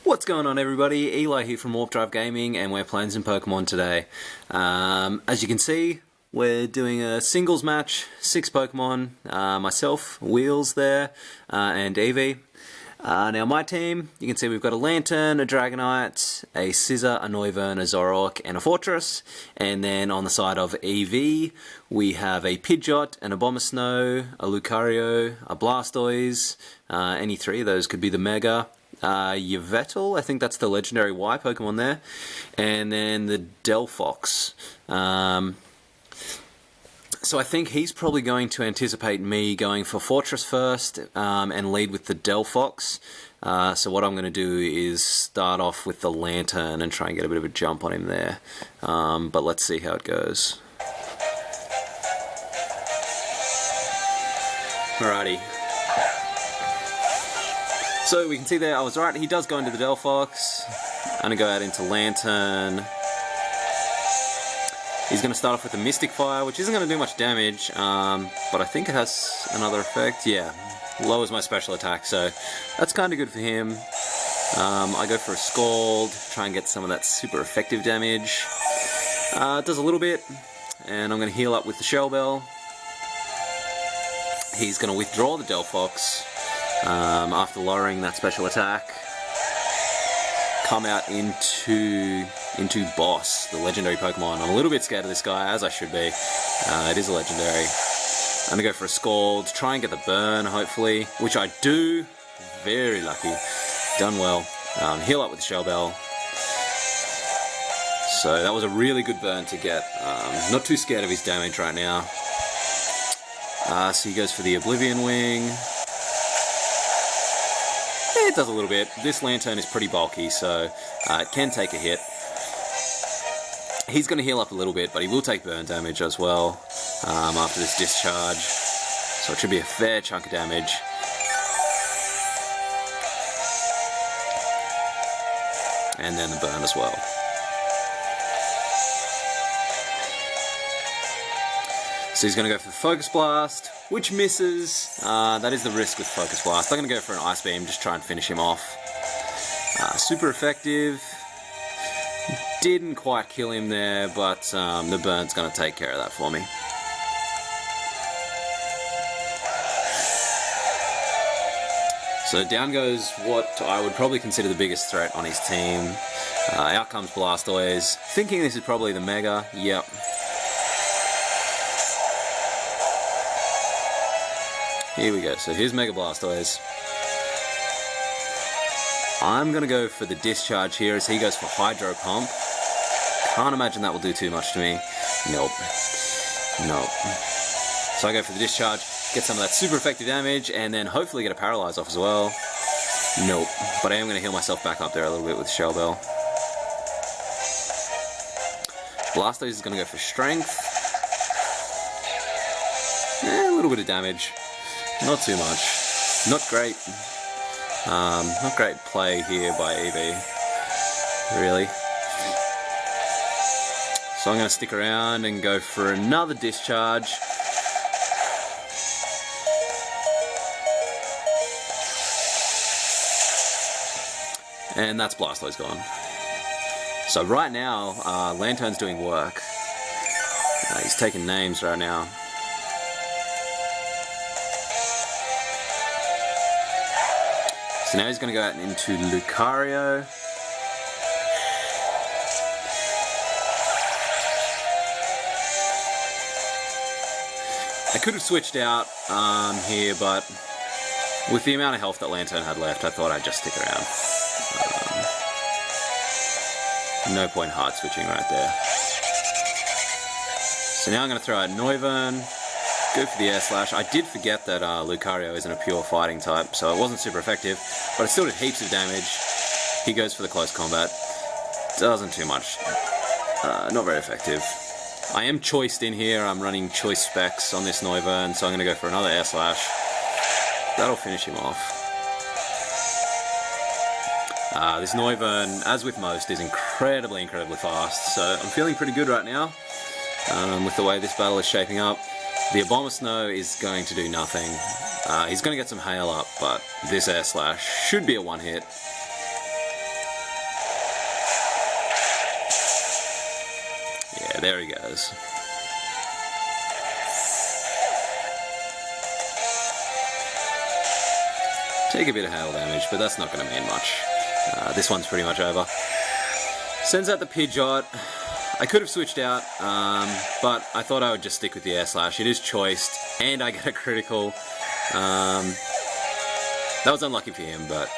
What's going on, everybody? Eli here from Warp Drive Gaming, and we're playing some Pokemon today. As you can see, we're doing a singles match, 6 Pokemon, myself, Wheels there, and Eevee. Now my team, you can see we've got a Lantern, a Dragonite, a Scizor, a Noivern, a Zoroark, and a Fortress. And then on the side of Eevee, we have a Pidgeot, an Abomasnow, a Lucario, a Blastoise. Any three of those could be the Mega. Yveltal, I think that's the legendary Y Pokemon there, and then the Delphox. So I think he's probably going to anticipate me going for Fortress first and lead with the Delphox. So what I'm going to do is start off with the Lantern and try and get a bit of a jump on him there. But let's see how it goes. Alrighty. So we can see there, I was right, he does go into the Delphox. I'm going to go out into Lantern. He's going to start off with a Mystic Fire, which isn't going to do much damage, but I think it has another effect. Yeah, lowers my special attack, so that's kind of good for him. I go for a Scald, try and get some of that super effective damage. It does a little bit, and I'm going to heal up with the Shell Bell. He's going to withdraw the Delphox. After lowering that special attack, come out into Boss, the legendary Pokemon. I'm a little bit scared of this guy, as I should be. It is a legendary. I'm going to go for a Scald, try and get the burn, hopefully, which I do. Very lucky. Done well. Heal up with the Shell Bell. So that was a really good burn to get. Not too scared of his damage right now. So he goes for the Oblivion Wing. It does a little bit. This Lantern is pretty bulky, so it can take a hit. He's going to heal up a little bit, but he will take burn damage as well after this discharge. So it should be a fair chunk of damage. And then the burn as well. So he's going to go for the Focus Blast, which misses. That is the risk with Focus Blast. I'm going to go for an Ice Beam, just try and finish him off. Super effective. Didn't quite kill him there, but the burn's going to take care of that for me. So down goes what I would probably consider the biggest threat on his team. Out comes Blastoise. Thinking this is probably the Mega. Yep. Here we go, so here's Mega Blastoise. I'm going to go for the Discharge here as he goes for Hydro Pump. Can't imagine that will do too much to me. Nope. Nope. So I go for the Discharge, get some of that super effective damage, and then hopefully get a Paralyze off as well. Nope. But I am going to heal myself back up there a little bit with Shell Bell. Blastoise is going to go for Strength. A little bit of damage. Not too much. Not great. Not great play here by Eevee. Really. So I'm going to stick around and go for another Discharge. And that's Blastoise gone. So right now, Lantern's doing work. He's taking names right now. So now he's going to go out into Lucario. I could have switched out here, but with the amount of health that Lantern had left, I thought I'd just stick around. No point hard switching right there. So now I'm going to throw out Noivern. Go for the Air Slash. I did forget that Lucario isn't a pure fighting type, so it wasn't super effective, but it still did heaps of damage. He goes for the Close Combat. Doesn't too much. Not very effective. I am choiced in here. I'm running choice specs on this Noivern, so I'm going to go for another Air Slash. That'll finish him off. This Noivern, as with most, is incredibly fast, so I'm feeling pretty good right now with the way this battle is shaping up. The Abomasnow is going to do nothing. He's going to get some hail up, but this Air Slash should be a one hit. Okay, there he goes. Take a bit of hail damage, but that's not going to mean much. This one's pretty much over. Sends out the Pidgeot. I could have switched out, but I thought I would just stick with the Air Slash. It is choiced, and I get a critical. That was unlucky for him, but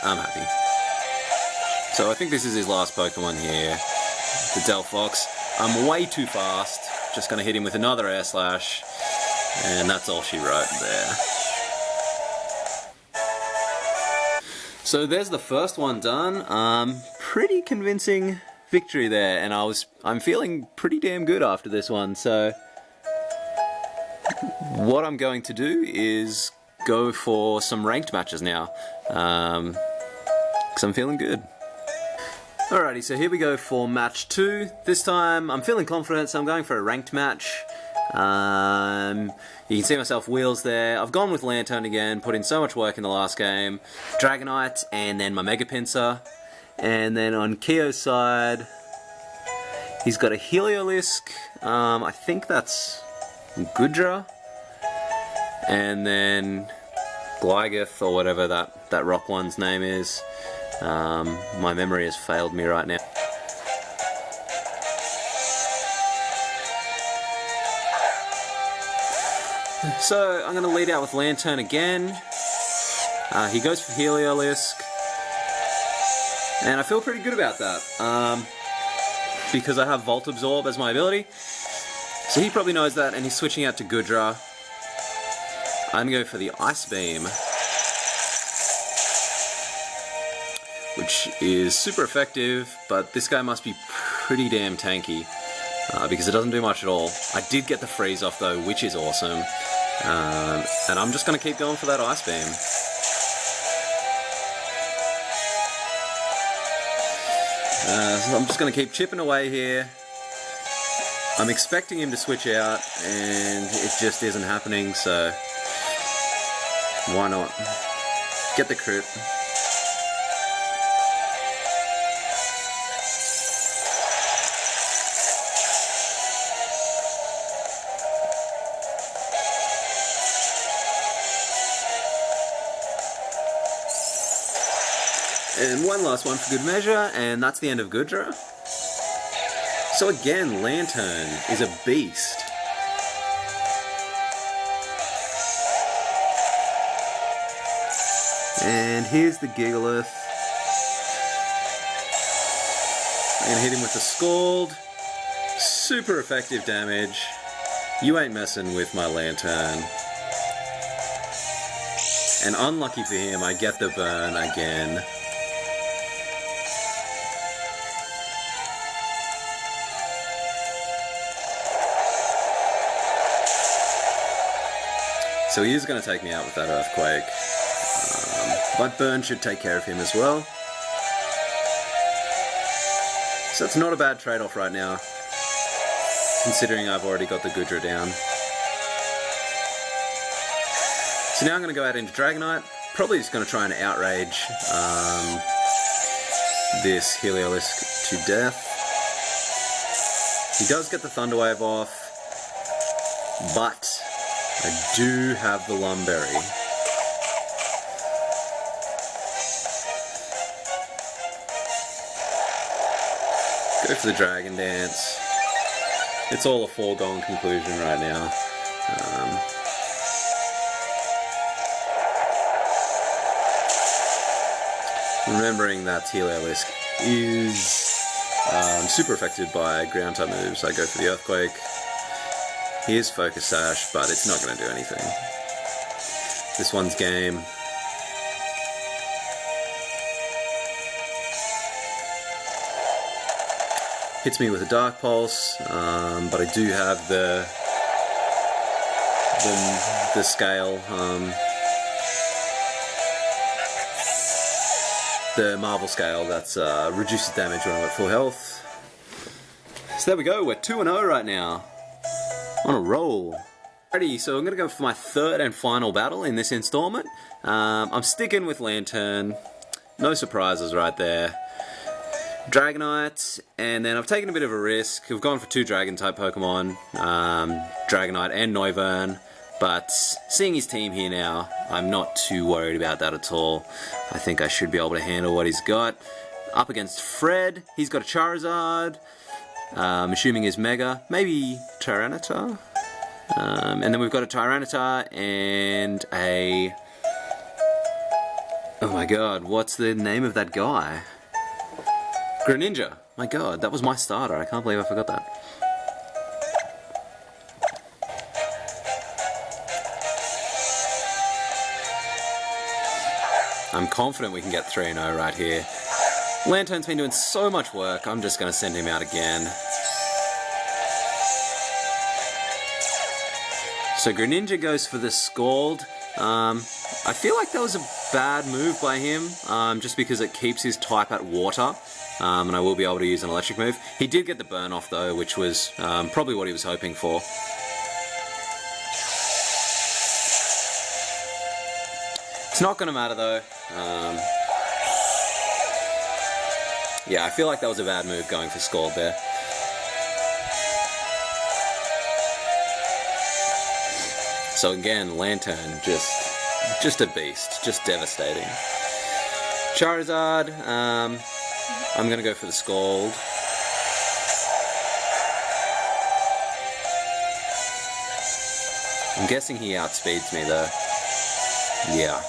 I'm happy. So I think this is his last Pokemon here, the Delphox. I'm way too fast. Just going to hit him with another Air Slash, and that's all she wrote there. So there's the first one done. Pretty convincing victory there, and I'm feeling pretty damn good after this one. So what I'm going to do is go for some ranked matches now, because I'm feeling good. Alrighty, so here we go for match 2. This time I'm feeling confident, so I'm going for a ranked match. You can see myself wheels there. I've gone with Lanturn again, put in so much work in the last game. Dragonite, and then my Mega Pinsir. And then on Kyo's side, he's got a Heliolisk. I think that's Goodra. And then Glygoth, or whatever that rock one's name is. My memory has failed me right now. So I'm going to lead out with Lanturn again. He goes for Heliolisk, and I feel pretty good about that, because I have Volt Absorb as my ability. So he probably knows that, and he's switching out to Goodra. I'm going to go for the Ice Beam, which is super effective, but this guy must be pretty damn tanky, because it doesn't do much at all. I did get the freeze off though, which is awesome, and I'm just going to keep going for that Ice Beam. So I'm just going to keep chipping away here. I'm expecting him to switch out, and it just isn't happening, so why not? Get the crit. And one last one for good measure, and that's the end of Goodra. So again, Lanturn is a beast. And here's the Gigalith. I'm gonna hit him with a Scald. Super effective damage. You ain't messing with my Lanturn. And unlucky for him, I get the burn again. So he is going to take me out with that Earthquake, but Burn should take care of him as well. So it's not a bad trade-off right now, considering I've already got the Goodra down. So now I'm going to go out into Dragonite, probably just going to try and outrage this Heliolisk to death. He does get the Thunder Wave off, but I do have the Lumberry. Go for the Dragon Dance. It's all a foregone conclusion right now. Remembering that Heliolisk is super affected by ground type moves, I go for the Earthquake. He is Focus Sash, but it's not going to do anything. This one's game. Hits me with a Dark Pulse, but I do have the scale, the Marvel scale that's reduces damage when I'm at full health. So there we go, we're 2-0 right now. On a roll. Alrighty, so I'm going to go for my third and final battle in this installment. I'm sticking with Lanturn. No surprises right there. Dragonite, and then I've taken a bit of a risk. We've gone for 2 Dragon-type Pokemon, Dragonite and Noivern, but seeing his team here now, I'm not too worried about that at all. I think I should be able to handle what he's got. Up against Fred, he's got a Charizard, assuming is Mega, maybe Tyranitar, and then we've got a Tyranitar and a... oh my god, what's the name of that guy? Greninja. My god, that was my starter. I can't believe I forgot that. I'm confident we can get 3-0 right here. Lanturn's been doing so much work, I'm just going to send him out again. So Greninja goes for the Scald. I feel like that was a bad move by him, just because it keeps his type at water. And I will be able to use an electric move. He did get the burn off though, which was probably what he was hoping for. It's not going to matter though. Yeah, I feel like that was a bad move going for Scald there. So again, Lanturn, just a beast, just devastating. Charizard, I'm going to go for the Scald. I'm guessing he outspeeds me though. Yeah.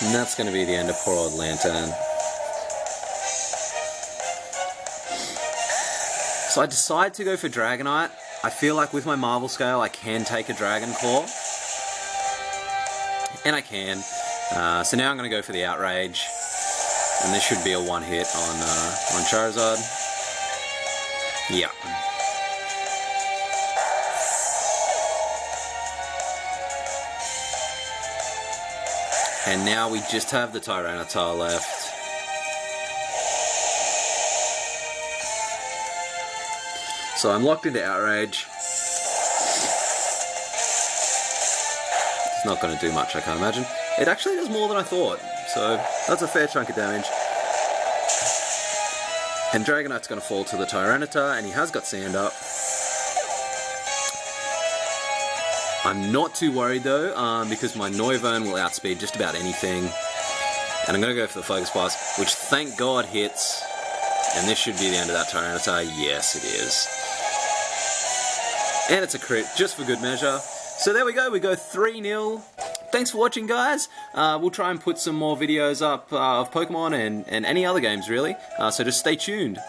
And that's going to be the end of poor old Lanturn. So I decide to go for Dragonite. I feel like with my Marvel Scale I can take a Dragon Claw. And I can. So now I'm going to go for the Outrage. And this should be a one-hit on Charizard. Yeah. And now we just have the Tyranitar left. So I'm locked into Outrage. It's not going to do much, I can't imagine. It actually does more than I thought, so that's a fair chunk of damage. And Dragonite's going to fall to the Tyranitar, and he has got Sand Up. I'm not too worried though, because my Noivern will outspeed just about anything. And I'm going to go for the Focus Blast, which thank God hits. And this should be the end of that Tyranitar. Yes, it is. And it's a crit, just for good measure. So there we go 3-0. Thanks for watching, guys. We'll try and put some more videos up of Pokemon and any other games, really. So just stay tuned.